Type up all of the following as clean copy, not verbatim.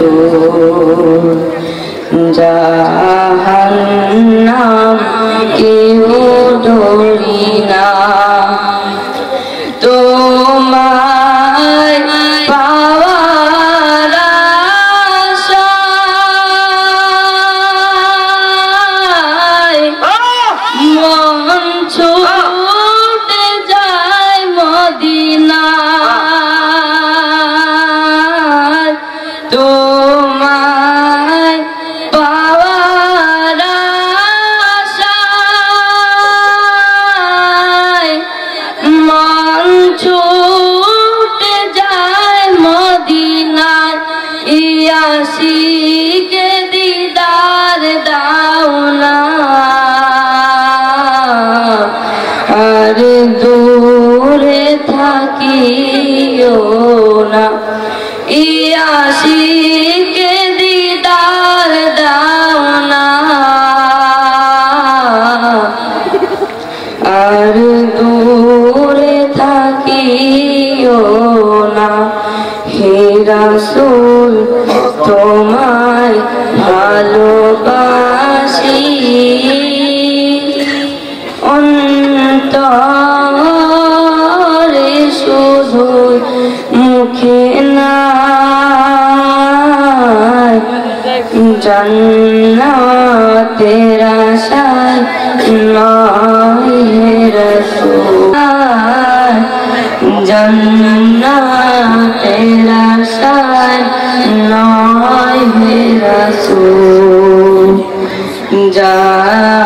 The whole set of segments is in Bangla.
रसूल जहन्नम केउ डोरी ना তোমায় পাওয়ার আশায় মন ছুটে যায় মদিনায় তোমায় পাওয়ার আশায় মন ছুটে যায় মদিনায় ইয়াশিকে দিদার দাও না আর দূরে থাকিও না ইয়াশিকে দিদার দাও না আর দূরে থাকিও না হে রাসূল তোমায় ভালোবাসি অন্তরে শুধু মুখে না জান্নাতের আশায় নয় হে রাসূল জান্নাতের আশায় নয় হে রাসূল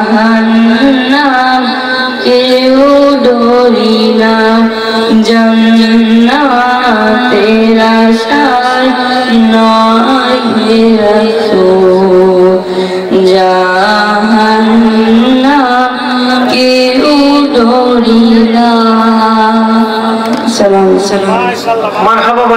জাহান্নাম কেউ ডোরি না জান্নাতের আশায় নয় হে রাসূল জাহান্নাম কেউ ডোরি না। সালাম সালাম মারহাবা।